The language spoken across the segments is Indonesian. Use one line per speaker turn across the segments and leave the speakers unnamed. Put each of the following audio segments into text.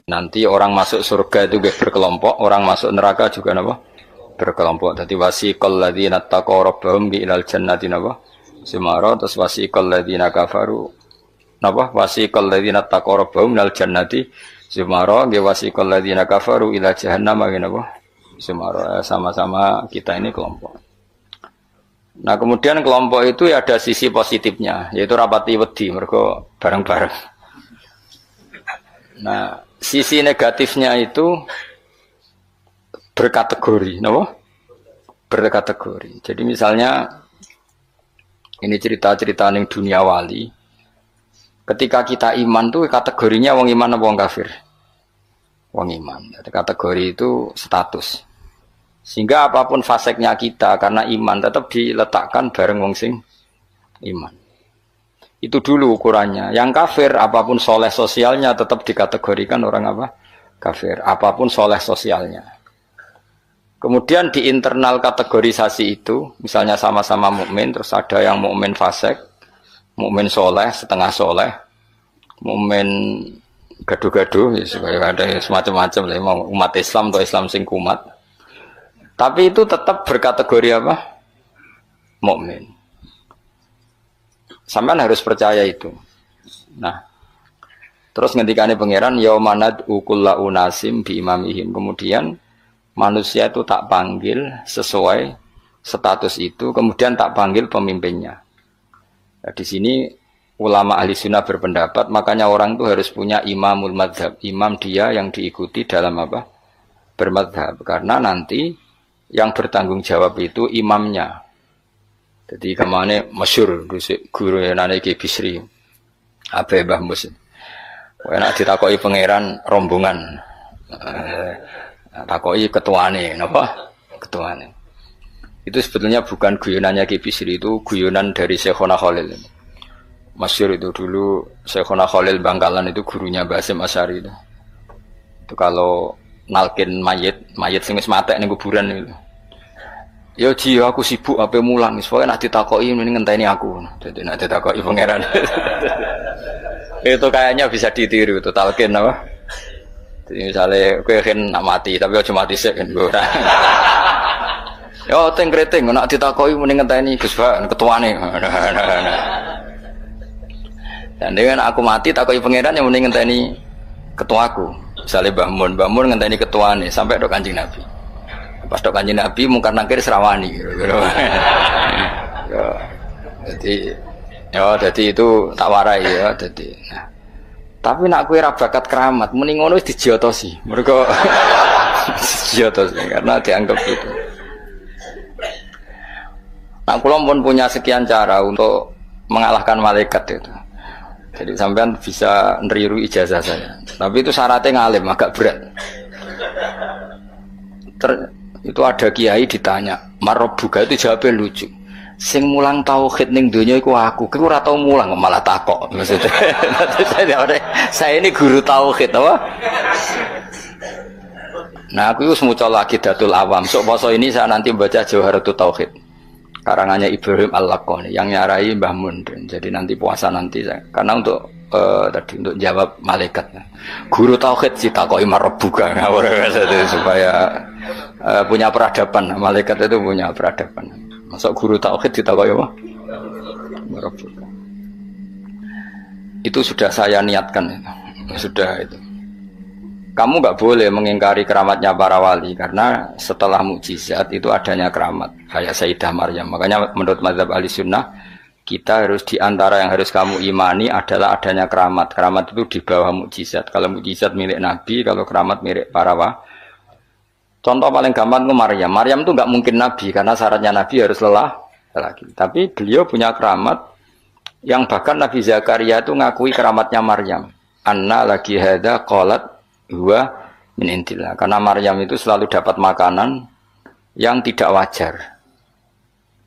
Nanti orang masuk surga itu berkelompok, orang masuk neraka juga napa? Berkelompok. Dadi wasiqal ladzina taqaw rabbahum ilal jannati napa? Sumara. Terus wasiqal ladzina kafaru napa? Wasiqal ladzina taqaw rabbahum ilal jannati sumara. Nggih wasiqal ladzina kafaru ila jahannam napa? Sumara. Sama-sama kita ini kelompok. Nah kemudian kelompok itu ya ada sisi positifnya, yaitu rapati wedi mergo bareng-bareng. Nah sisi negatifnya itu berkategori, napa? Berkategori. Jadi misalnya ini cerita-cerita ning dunia wali. Ketika kita iman tuh kategorinya wong iman apa wong kafir? Wong iman. Jadi kategori itu status. Sehingga apapun faseknya kita karena iman tetap diletakkan bareng wong sing iman. Itu dulu ukurannya. Yang kafir apapun soleh sosialnya tetap dikategorikan orang apa? Kafir. Apapun soleh sosialnya. Kemudian di internal kategorisasi itu, misalnya sama-sama mukmin, terus ada yang mukmin fasek, mukmin soleh, setengah soleh, mukmin gaduh-gaduh, ya supaya ada semacam-macam lah, umat Islam atau Islam sing kumat. Tapi itu tetap berkategori apa? Mukmin. Sampean harus percaya itu. Nah, terus ngendikane pangeran yaumanad ukulla unasim bi imamihim. Kemudian manusia itu tak panggil sesuai status itu, kemudian tak panggil pemimpinnya. Nah, di sini ulama ahli sunnah berpendapat, makanya orang itu harus punya imamul madhab, imam dia yang diikuti dalam apa? Bermadhab. Karena nanti yang bertanggung jawab itu imamnya. Jadi kemana masyhur guru yang nane Ki Bisri Abe Mbah Mus. Enak ditakoki pangeran rombongan. Takoki ketuane napa? Ketuane. Itu sebetulnya bukan guyonannya Ki Bisri, itu guyonan dari Syekhona Khalil. Masyhur itu dulu Syekhona Khalil Bangkalan itu gurunya Basim Asy'ari itu. Itu kalau nalkin mayit sing wis matek ning kuburan itu. Ya ji aku sibuk ape mulang wis pokoke nek ditakoki mending ngenteni aku. Dadi nek ditakoki pangeran. Itu kayaknya bisa ditiru itu talkin apa? Jadi misalnya kowe kan nak mati tapi aja mati sik kan ora. Yo teng kreting nek ditakoki mending ngenteni Gus Pak ketuane. Dan dengan aku mati takoki pangeran yang mending ngenteni ketuaku. Misalnya Mbah Mun ngenteni ketuane sampai dok Kanjeng Nabi. Pas dok Kanjeng Nabi mungkar nangkir serawani. Jadi itu tak warai ya. Jadi, nah. Tapi nak kue rabakat keramat, mending ngono wis dijiotosi. Mereka dijiotosi karena dianggap itu. Nah, kula pun punya sekian cara untuk mengalahkan malaikat itu. Jadi sampean bisa neriru ijazah saya. Tapi itu syaratnya ngalim, agak berat. Itu ada kiai ditanya, "Marabbuka?" Itu jawabnya lucu. Sing mulang tauhid ning donya iku aku. Kowe ora tau mulang kok malah takok. Maksudnya saya ini guru tauhid apa? Nah, aku itu semuanya lagi Datul Awam. Sok poso ini saya nanti baca Jawharatul Tauhid. Karangannya Ibrahim Al-Laqani yang nyarai Mbah Mun. Jadi nanti puasa nanti saya. Karena untuk tadi untuk jawab malaikat. Guru tauhid ditakoki marabbuka supaya punya peradaban. Malaikat itu punya peradaban. Masuk guru tauhid ditakoki apa? Marabbuka. Itu sudah saya niatkan itu. Sudah itu. Kamu nggak boleh mengingkari keramatnya para wali karena setelah mukjizat itu adanya keramat kayak Sayyidah Maryam. Makanya menurut mazhab ahli sunnah kita harus diantara yang harus kamu imani adalah adanya keramat. Keramat itu di bawah mukjizat. Kalau mukjizat milik Nabi, kalau keramat milik para wali. Contoh paling gampang itu Maryam. Maryam itu nggak mungkin Nabi karena syaratnya Nabi harus lelaki. Tapi beliau punya keramat yang bahkan Nabi Zakaria itu ngakui keramatnya Maryam. Anna lagi hada qalat huwa min indillah. Karena Maryam itu selalu dapat makanan yang tidak wajar.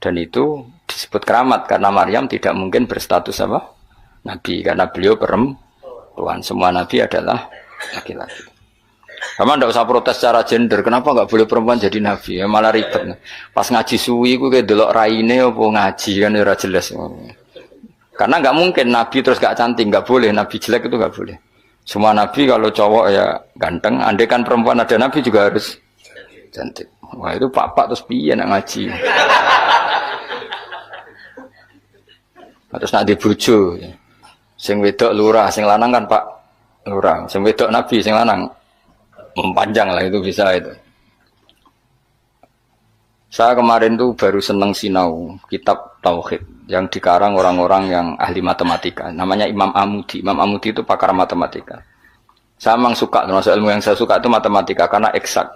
Dan itu disebut keramat karena Maryam tidak mungkin berstatus apa? Nabi karena beliau perempuan. Semua nabi adalah laki-laki. Kamu tidak usah protes secara gender. Kenapa nggak boleh perempuan jadi nabi? Ya, malah ribet. Pas ngaji suwi, gue kayak delok raine apa ngaji kan ya jelas. Karena nggak mungkin nabi terus gak cantik, nggak boleh. Nabi jelek itu nggak boleh. Semua nabi kalau cowok ya ganteng, andai kan perempuan ada nabi juga harus cantik. Wah itu pak terus piye nak ngaji. Terus nak dibojo. Sing wedok lurah, sing lanang kan Pak lurah. Sing wedok nabi, sing lanang mempanjang lah itu bisa itu. Saya kemarin tuh baru seneng sinau kitab Tauhid yang dikarang orang-orang yang ahli matematika. Namanya Imam Amudi. Imam Amudi itu pakar matematika. Saya memang suka, termasuk ilmu yang saya suka itu matematika karena eksak.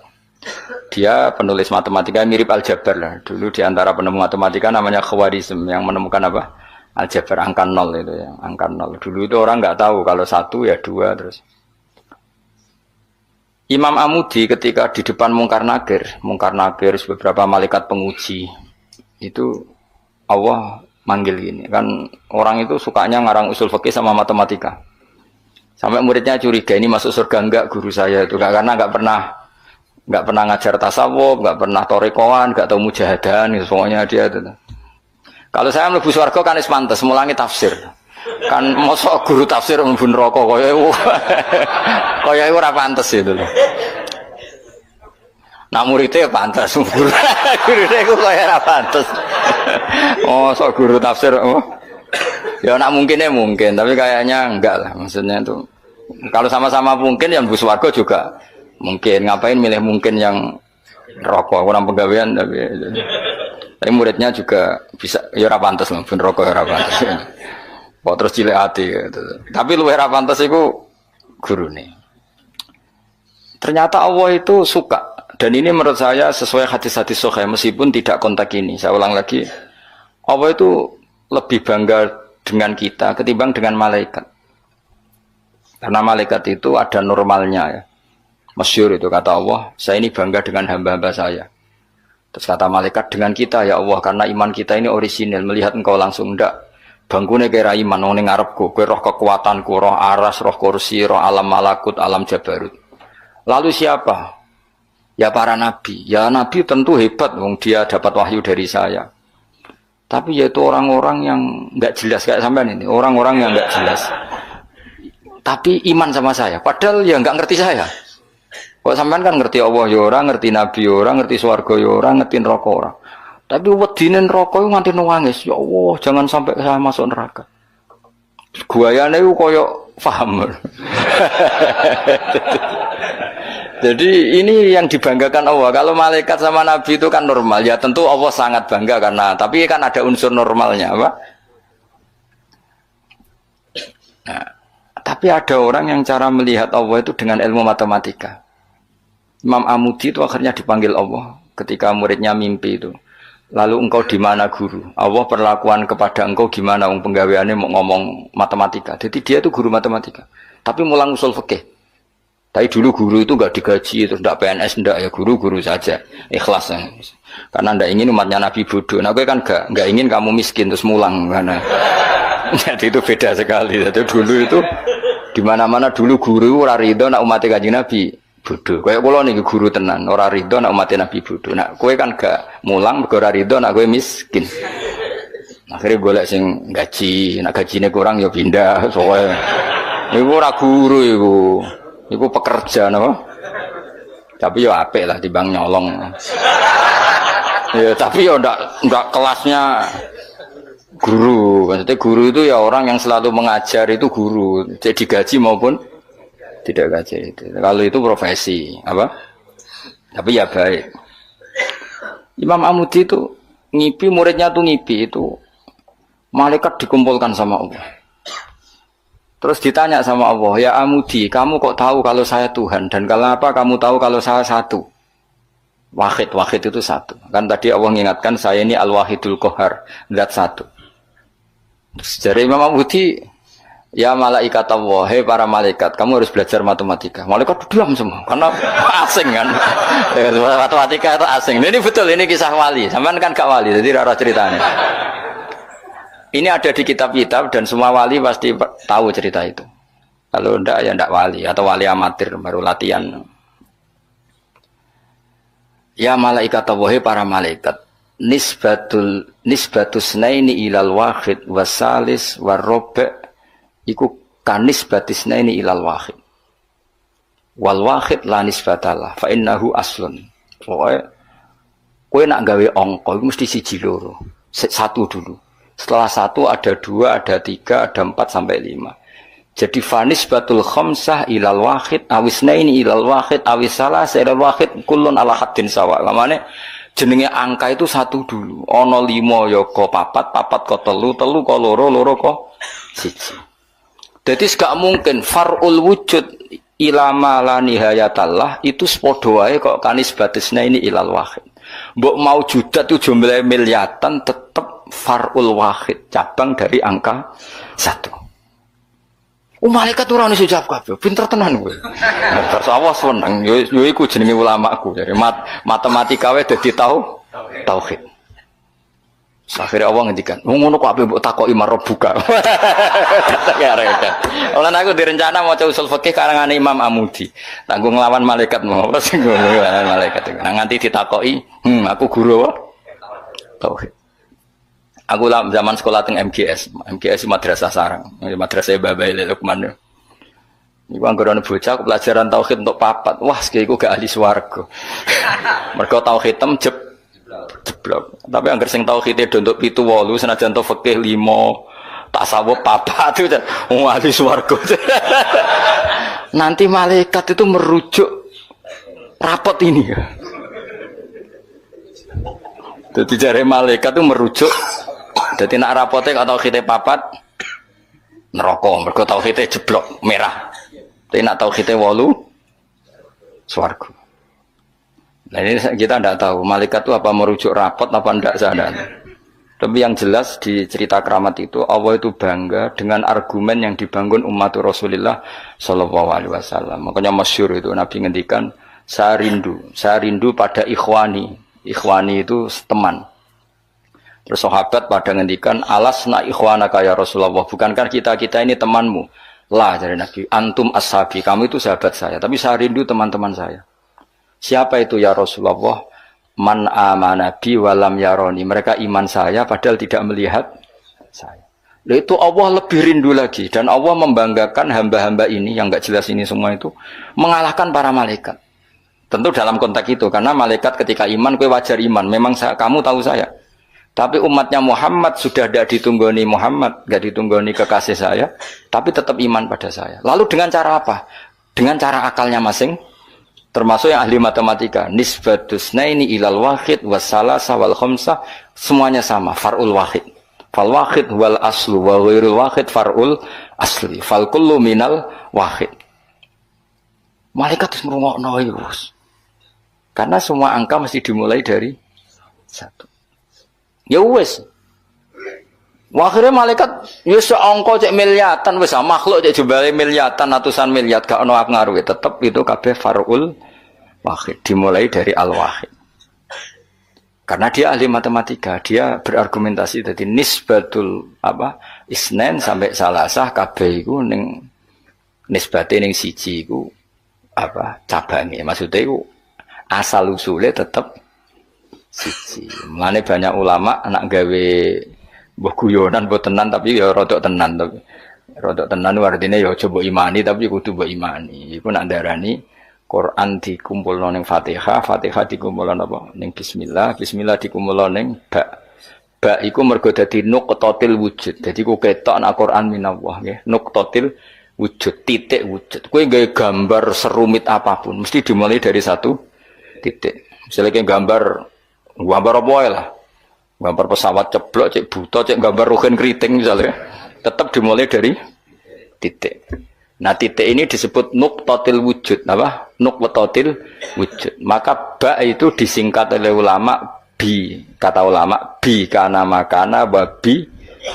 Dia penulis matematika mirip aljabar lah. Dulu di antara penemu matematika namanya Khawarizm yang menemukan apa? Aljabar angka 0 itu ya, angka 0. Dulu itu orang nggak tahu kalau 1 ya 2 terus. Imam Amudi ketika di depan Mungkar Nakir beberapa malaikat penguji itu Allah manggil gini kan orang itu sukanya ngarang usul fikih sama matematika sampai muridnya curiga ini masuk surga enggak guru saya itu karena nggak pernah ngajar tasawuf, nggak pernah torekoan, nggak tahu mujahadan gitu, pokoknya dia itu. Kalau saya mlebu swarga kan wis pantes mulangi tafsir. Kan mosok guru tafsir mlebu neraka kaya iku ora pantes itu lho. Nah muridnya pantes guru. Gurune iku kaya ora pantes. Mosok guru tafsir ya nak mungkin, tapi kayaknya enggak lah. Maksudnya itu kalau sama-sama mungkin yang mlebu swarga juga mungkin. Ngapain milih mungkin yang neraka kurang penggawean tapi muridnya juga bisa ya ora pantes lho ben neraka ya ora pantes. Kok terus cilik ati gitu. Tapi luwih ra pantes iku gurune. Ternyata Allah itu suka dan ini menurut saya sesuai hadis-hadis sahih meskipun tidak kontak ini. Saya ulang lagi. Allah itu lebih bangga dengan kita ketimbang dengan malaikat. Karena malaikat itu ada normalnya ya. Masyhur itu kata Allah, saya ini bangga dengan hamba-hamba saya. Terus kata malaikat dengan kita ya Allah karena iman kita ini orisinil melihat engkau langsung ndak. Bangkune kira iman wong ning ngarepku, kowe roh kekuatanku, roh aras, roh kursi, roh alam malakut, alam jabarut. Lalu siapa? Ya para nabi. Ya nabi tentu hebat wong dia dapat wahyu dari saya. Tapi yaitu orang-orang yang enggak jelas kayak sampean ini, orang-orang yang enggak jelas. Tapi iman sama saya, padahal ya enggak ngerti saya. Kok sampean kan ngerti Allah ya ora, ngerti nabi ya ora, ngerti swarga ya ora, ngerti neraka ora. Tapi wedine neraka iku nganti nangis, ya Allah, jangan sampai saya masuk neraka. Guayane iku koyo paham. Jadi ini yang dibanggakan Allah. Kalau malaikat sama nabi itu kan normal. Ya tentu Allah sangat bangga karena tapi kan ada unsur normalnya, apa? Nah, tapi ada orang yang cara melihat Allah itu dengan ilmu matematika. Imam Amudi itu akhirnya dipanggil Allah ketika muridnya mimpi itu. Lalu engkau di mana guru? Allah perlakuan kepada engkau gimana? Penggaweannya mau ngomong matematika. Jadi dia itu guru matematika. Tapi mulang usul fikih. Tapi dulu guru itu enggak digaji, terus enggak PNS, enggak ya guru saja. Ikhlas. Karena enggak ingin umatnya Nabi bodoh. Nah, gue kan enggak ingin kamu miskin terus mulang karena jadi itu beda sekali. Jadi dulu itu di mana-mana dulu guru ora ridho nak umat Kanjeng Nabi bodoh. Kayak kula niki guru tenan, ora ridho nak umat Nabi bodoh. Nak kowe kan gak mulang mergo ora ridho nak kowe miskin. Akhirnya golek sing gaji, nak gajine kurang ya pindah soalnya. Iku ora guru iku. Iku pekerja napa? Tapi ya apik lah timbang nyolong. Ya tapi ya ndak kelasnya guru. Maksudnya guru itu ya orang yang selalu mengajar itu guru. Jadi gaji maupun tidak gaji itu. Kalau itu profesi apa? Tapi ya baik. Imam Amudi itu ngipi muridnya tuh ngipi itu malaikat dikumpulkan sama Allah. Terus ditanya sama Allah, ya Amudi, kamu kok tahu kalau saya Tuhan dan kalau apa kamu tahu kalau saya satu? Wahid itu satu. Kan tadi Allah mengingatkan saya ini Al-Wahidul Qahar, zat satu. Terus dari Imam Amudi, ya malaikat Allah, hei para malaikat, kamu harus belajar matematika. Malaikat diam semua, karena asing kan. Matematika itu asing. Ini betul, ini kisah wali. Sampai kan gak wali, jadi rara ceritanya. Ini ada di kitab-kitab dan semua wali pasti tahu cerita itu. Kalau enggak ya enggak wali atau wali amatir baru latihan. Ya malaikat Allah, hei para malaikat, nisbatus naini ilal wahid wasalis warrobe. Iku kanisbatisna ini ilal wahid. Wal wahid la nisbatalah fa innahu aslun. Pokoke kowe nak gawe angka iku mesti siji loro. Satu dulu. Setelah satu ada dua, ada tiga, ada 4 sampai 5. Jadi fanisbatul khamsah ilal wahid awisnaini ilal wahid awisalah ilal wahid kullun ala haddin sawa. Lamane jenenge angka itu satu dulu. Ana 5 ya ko 4, 4 ko 3, 3 ko 2, 2 ko 1. Jadi gak mungkin far'ul wujud ilama la nihayatallah itu sepodo wae kok kanisbatisna ini ilal wahid. Mbok mau judat itu jumlah miliatan tetap far'ul wahid, cabang dari angka 1. Malaikat ora ono jawab kabeh, pinter tenan kowe. Terus awas seneng, yo iku jenenge ulamaku. Dari matematika wae dadi tauhid. Akhirnya Allah ngendikan, ngono kok ape mbok takoki marobuka. Ya repot. Olan aku direncana maca usul fikih karangan Imam Amudi. Tanggung nglawan malaikat mau sing ngono nglawan malaikat. Nah nganti ditakoki, aku guru tauhid. Aku lah zaman sekolah teng MGS Madrasah Sarang, Madrasah Babai Lukman. Iku anggere bocah pelajaran tauhid untuk papat. Wah, iku gak ahli swarga. Mergo tauhid jeblok. Tapi anggere sing tauhide untuk 7 8 senajan to fikih 5, tasawuf papat itu ahli swarga. Nanti malaikat itu merujuk rapot ini. Jadi jare malaikat itu merujuk. Jadi nak rapotnya kalau tauhidnya papat neraka, mergo tauhidnya jeblok merah. Tapi nak tauhidnya 8 swarga. Nah ini kita tidak tahu malaikat itu apa merujuk rapot apa tidak sadar. Tapi yang jelas di cerita keramat itu Allah itu bangga dengan argumen yang dibangun umat Rasulullah Shallallahu Alaihi Wasallam. Makanya masyhur itu Nabi ngendikan saya rindu pada ikhwani. Ikhwani itu teman. Terus sahabat pada ngendikan alasna ikhwanaka ya Rasulullah, bukankah kita ini temanmu? Lah dari Nabi, antum ashabi, kamu itu sahabat saya, tapi saya rindu teman-teman saya. Siapa itu ya Rasulullah? Man amana bi walam yaroni, mereka iman saya padahal tidak melihat saya. Lalu itu Allah lebih rindu lagi, dan Allah membanggakan hamba-hamba ini yang enggak jelas ini semua itu mengalahkan para malaikat. Tentu dalam konteks itu, karena malaikat ketika iman, kowe wajar iman, memang kamu tahu saya. Tapi umatnya Muhammad sudah tidak ditunggoni Muhammad, tidak ditunggoni kekasih saya, tapi tetap iman pada saya. Lalu dengan cara apa? Dengan cara akalnya masing, termasuk yang ahli matematika. Nisbatusna ini ilal wahid, wassalasa wal khamsah, semuanya sama, far'ul wahid. Fal wahid wal aslu, wa ghairul wahid far'ul asli. Fal kullu minal wahid. Malaikat harus merungokno itu. Karena semua angka mesti dimulai dari 1. Ya wis. Akhirnya malaikat ya seangka cek miliatan wis makhluk cek jumlahe miliatan ratusan miliar gak ono ngaruh tetep itu kabeh far'ul wahid dimulai dari al-wahid. Karena dia ahli matematika, dia berargumentasi dari nisbatul isnen sampai salasah kabeh iku ning nisbate ning siji iku cabange. Maksudnya iku asal usule tetep siji. Mulane banyak ulama anak gawe mbah guyonan mbok tenan tapi ya rodok tenan tapi rodok tenan artine ya coba imani tapi kudu mbok imani. Iku nak darani Quran dikumpulno ning Fatihah, Fatihah dikumpulno apa ning bismillah, bismillah dikumpulno ning ba. Ba iku mergo dadi nuqtatil wujud. Dadi ku ketok nak Quran minallah nggih, nuqtatil wujud, titik wujud. Kowe gawe gambar serumit apapun mesti dimulai dari 1 titik. Misalnya kayak gambar apa lah, gambar pesawat ceblok, cek buta, cek gambar rugen keriting misalnya, tetap dimulai dari titik. Nah titik ini disebut nuqtatil wujud, apa? Nuqtatil wujud. Maka ba itu disingkat oleh ulama bi, kata ulama bi kana makana babi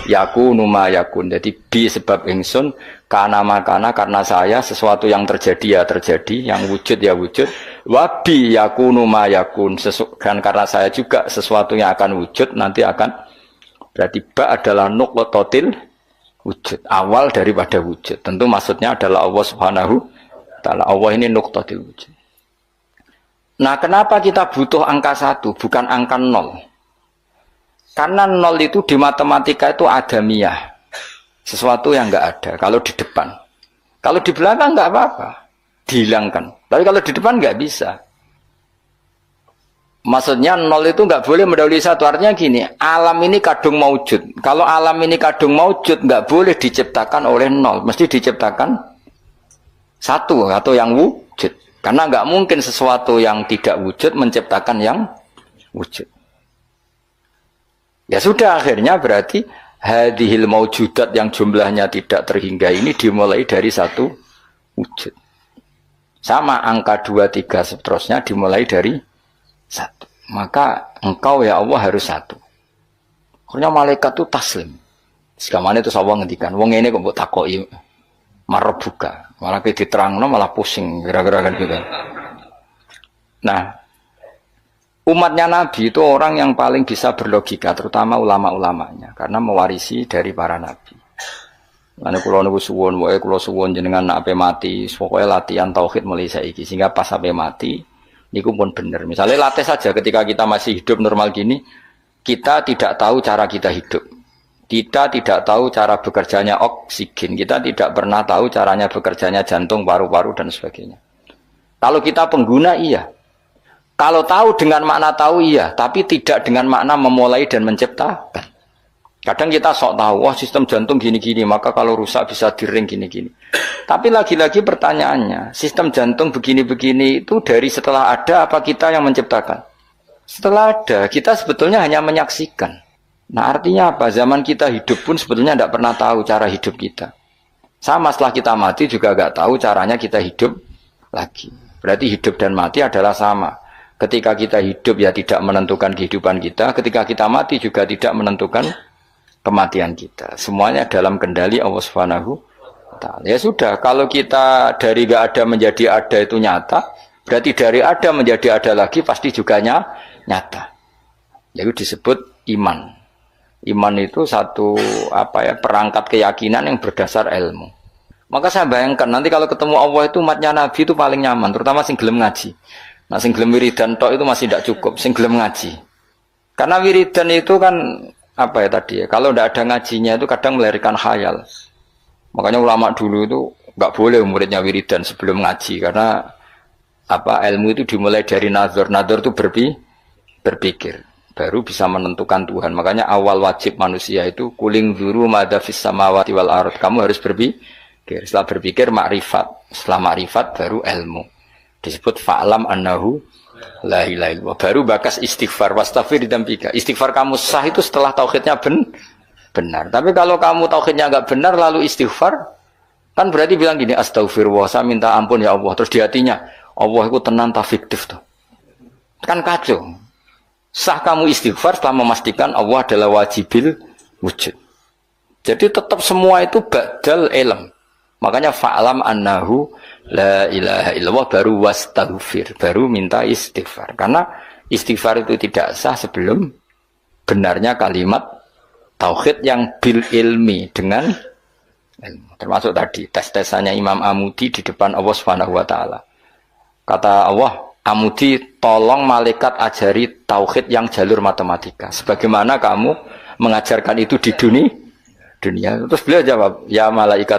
yakunu ma yakun. Jadi bi sebab ingsun, kana makana karena saya sesuatu yang terjadi ya terjadi, yang wujud ya wujud. Wabi yakunu ma yakun, dan karena saya juga sesuatu yang akan wujud nanti akan, berarti ba adalah nuqtatil wujud, awal daripada wujud. Tentu maksudnya adalah Allah Subhanahu wa taala. Allah ini nuqtatil wujud. Nah, kenapa kita butuh angka 1 bukan angka 0? Karena 0 itu di matematika itu adamiyah, sesuatu yang enggak ada kalau di depan. Kalau di belakang nggak apa-apa, dihilangkan. Tapi kalau di depan nggak bisa. Maksudnya nol itu nggak boleh mendahului satu. Artinya gini, alam ini kadung maujud. Kalau alam ini kadung maujud, nggak boleh diciptakan oleh nol. Mesti diciptakan satu atau yang wujud. Karena nggak mungkin sesuatu yang tidak wujud menciptakan yang wujud. Ya sudah, akhirnya berarti hadhil maujudat yang jumlahnya tidak terhingga ini dimulai dari satu wujud. Sama angka 2, 3 seterusnya dimulai dari satu. Maka engkau ya Allah harus satu. Akhirnya malaikat itu taslim. Sekamane itu Allah ngendikan, wong ini kok mbok takoki marebuka. Malah diterangno malah pusing kira-kira kan gitu. Nah, umatnya Nabi itu orang yang paling bisa berlogika, terutama ulama-ulamanya, karena mewarisi dari para nabi. Lalu kula niku suwun, wae kula suwun jenengan nek ape mati, pokoke latihan tauhid mulai saiki sehingga pas ape mati niku pun bener. Misalnya latih saja ketika kita masih hidup normal gini, kita tidak tahu cara kita hidup. Kita tidak tahu cara bekerjanya oksigen, kita tidak pernah tahu caranya bekerjanya jantung, paru-paru dan sebagainya. Kalau kita pengguna iya. Kalau tahu dengan makna tahu iya, tapi tidak dengan makna memulai dan menciptakan. Kadang kita sok tahu, wah sistem jantung gini-gini, maka kalau rusak bisa diring gini-gini. Tapi lagi-lagi pertanyaannya, sistem jantung begini-begini itu dari setelah ada apa kita yang menciptakan? Setelah ada, kita sebetulnya hanya menyaksikan. Nah artinya apa? Zaman kita hidup pun sebetulnya tidak pernah tahu cara hidup kita. Sama setelah kita mati juga nggak tahu caranya kita hidup lagi. Berarti hidup dan mati adalah sama. Ketika kita hidup ya tidak menentukan kehidupan kita, ketika kita mati juga tidak menentukan kematian kita. Semuanya dalam kendali Allah Subhanahu wa Ta'ala. Ya sudah, kalau kita dari gak ada menjadi ada itu nyata, berarti dari ada menjadi ada lagi pasti juga nyata. Jadi disebut iman. Iman itu satu perangkat keyakinan yang berdasar ilmu. Maka saya bayangkan nanti kalau ketemu Allah itu umatnya Nabi itu paling nyaman, terutama sing gelem ngaji. Nah, sing gelem wiridan tok itu masih tidak cukup, sing gelem ngaji. Karena wiridan itu kan kalau tidak ada ngajinya itu kadang melahirkan khayal. Makanya ulama dulu itu nggak boleh muridnya wiridan sebelum ngaji karena ilmu itu dimulai dari nazar. Nazar itu berpikir, baru bisa menentukan Tuhan. Makanya awal wajib manusia itu kuling zuru madza fis samawati wal ard. Kamu harus berpikir. Setelah berpikir makrifat, setelah makrifat baru ilmu. Disebut fa'lam annahu la ilaha illallah. Baru bakas istighfar, wastaghfir dzambika. Istighfar kamu sah itu setelah tauhidnya benar. Tapi kalau kamu tauhidnya enggak benar lalu istighfar, kan berarti bilang gini, astaghfirullah, saya minta ampun ya Allah. Terus di hatinya, Allah itu tenang tak fiktif tuh. Kan kacau. Sah kamu istighfar setelah memastikan Allah adalah wajibil wujud. Jadi tetap semua itu badal ilm. Makanya fa'lam annahu la ilaha illallah baru wastaghfir, baru minta istighfar. Karena istighfar itu tidak sah sebelum benarnya kalimat tauhid yang bil ilmi dengan ilmu. Termasuk tadi tes-tesannya Imam Amudi di depan Allah Subhanahu wa Ta'ala. Kata Allah, Amudi tolong malaikat ajari tauhid yang jalur matematika. Sebagaimana kamu mengajarkan itu di dunia. Terus beliau jawab, ya malaikat